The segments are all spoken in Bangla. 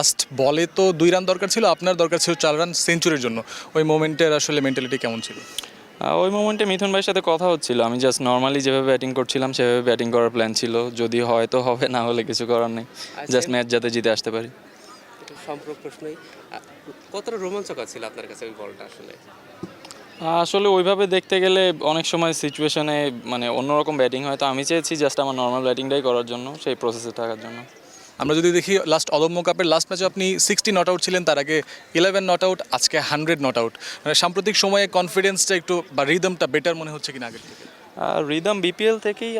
লাস্ট বলে তো 2 রান দরকার ছিল, আপনার দরকার ছিল 4 রান সেঞ্চুরির জন্য। ওই মোমেন্টের আসলে মেন্টালিটি কেমন ছিল? ওই মোমেন্টে মিথুন ভাইয়ের সাথে কথা হচ্ছিল, আমি জাস্ট নর্মালি যেভাবে ব্যাটিং করছিলাম সেভাবে ব্যাটিং করার প্ল্যান ছিল, যদি হয় তো হবে, না হলে কিছু করার নেই, জাস্ট ম্যাচ যাতে জিতে আসতে পারি। সম্পর্ক প্রশ্নই কতটা রোমাঞ্চকর ছিল আপনার কাছে ওই বলটা আসলে? আসলে ওইভাবে দেখতে গেলে অনেক সময় সিচুয়েশনে মানে অন্যরকম ব্যাটিং হয়, তো আমি চেয়েছি জাস্ট আমার নর্মাল ব্যাটিংটাই করার জন্য, সেই প্রসেসে থাকার জন্য। আমরা যদি দেখি লাস্ট অদম্য কাপের লাস্ট ম্যাচে আপনি 60 নট আউট ছিলেন, তার আগে 11 নট আউট, আজকে 100 নট আউট। মানে সাম্প্রতিক সময়ে কনফিডেন্সটা একটু বা রিদমটা বেটার মনে হচ্ছে কিনা আগের থেকে? রিদম বিপিএল থেকেই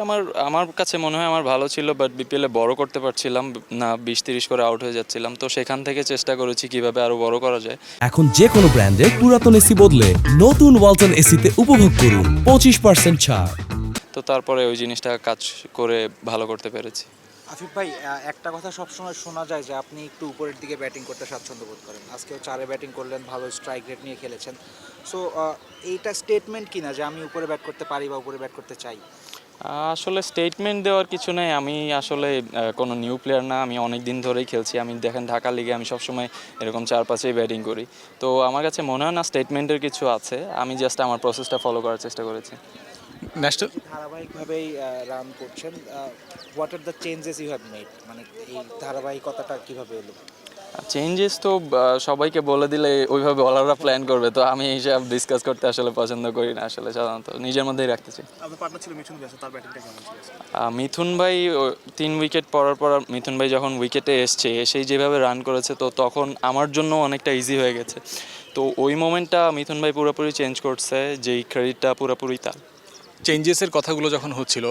আমার কাছে মনে হয় আমার ভালো ছিল, বাট বিপিএলে বড় করতে পারছিলাম না, 20-30 করে আউট হয়ে যাচ্ছিলাম, তো সেখান থেকে চেষ্টা করেছি কিভাবে আরও বড় করা যায়। এখন যে কোনো ব্র্যান্ডের পুরাতন এসি বদলে নতুন ওয়ালটন এসিতে উপভোগ করুন 25% ছাড়। তো তারপরে ওই জিনিসটা কাজ করে ভালো করতে পেরেছি। আফিফ ভাই, একটা কথা সবসময় শোনা যায় যে আপনি একটু উপরের দিকে ব্যাটিং করতে স্বাচ্ছন্দ্য বোধ করেন। আজকেও 4-এ ব্যাটিং করলেন, ভালো স্ট্রাইক রেট নিয়ে খেলেছেন। সো এইটা স্টেটমেন্ট কিনা যে আমি উপরে ব্যাট করতে পারি বা উপরে ব্যাট করতে চাই? আসলে স্টেটমেন্ট দেওয়ার কিছু নেই, আমি আসলে কোনো নিউ প্লেয়ার না, আমি অনেক দিন ধরেই খেলছি। আমি দেখেন ঢাকা লিগে আমি সবসময় এরকম 4-5-এই ব্যাটিং করি, তো আমার কাছে মনে হয় না স্টেটমেন্টের কিছু আছে, আমি জাস্ট আমার প্রসেসটা ফলো করার চেষ্টা করেছি। ন্যাশনাল ধারাবাহিকভাবেই রান করছেন। What are the changes you have made, মানে এই ধারাবাহিকতাটা কীভাবে এলো? চেঞ্জেস তো সবাইকে বলে দিলে ওইভাবে বলাররা প্ল্যান করবে, তো আমি এইসব ডিসকাস করতে আসলে পছন্দ করি না, আসলে সাধারণত নিজের মধ্যেই রাখতে চাই। আপনার পার্টনার ছিল মিঠুন ভাই, তার ব্যাটিংটা কেমন ছিল? মিথুন ভাই 3 উইকেট পড়ার পর মিথুন ভাই যখন উইকেটে এসেই যেভাবে রান করেছে, তো তখন আমার জন্য অনেকটা ইজি হয়ে গেছে। তো ওই মোমেন্টটা মিথুন ভাই পুরোপুরি চেঞ্জ করছে, যেই ক্রেডিটটা পুরোপুরি তার। চেঞ্জেসের কথাগুলো যখন হচ্ছিল,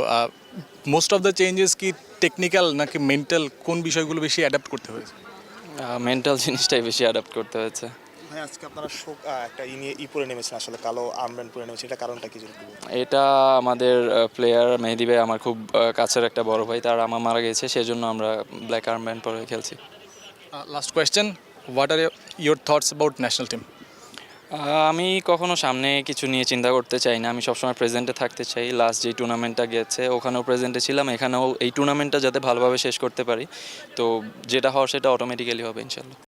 মোস্ট অফ দ্য চেঞ্জেস কি টেকনিক্যাল নাকি মেন্টাল, কোন বিষয়গুলো বেশি অ্যাডাপ্ট করতে হয়েছে? মেন্টাল জিনিসটাই বেশি অ্যাডাপ্ট করতে হয়েছে। ভাই আজকে আপনারা একটা পরে নেমেছেন, আসলে কালো আর্মব্যান্ড পরে নেমেছেন, এটা কারণটা কি যদি একটু বলতেন? এটা আমাদের প্লেয়ার মেহেদী ভাই আমার খুব কাছের একটা বড় ভাই, তার আমা মারা গেছে, সেজন্য আমরা ব্ল্যাক আর্মব্যান্ড পরে খেলছি। Last question, what are your thoughts about national team? আমি কখনো সামনে কিছু নিয়ে চিন্তা করতে চাই না, আমি সবসময় প্রেজেন্টে থাকতে চাই। লাস্ট যে টুর্নামেন্টটা গেছে ওখানেও প্রেজেন্টে ছিলাম, এখানেও এই টুর্নামেন্টটা যাতে ভালোভাবে শেষ করতে পারি, তো যেটা হওয়ার সেটা অটোমেটিক্যালি হবে ইনশাল্লাহ।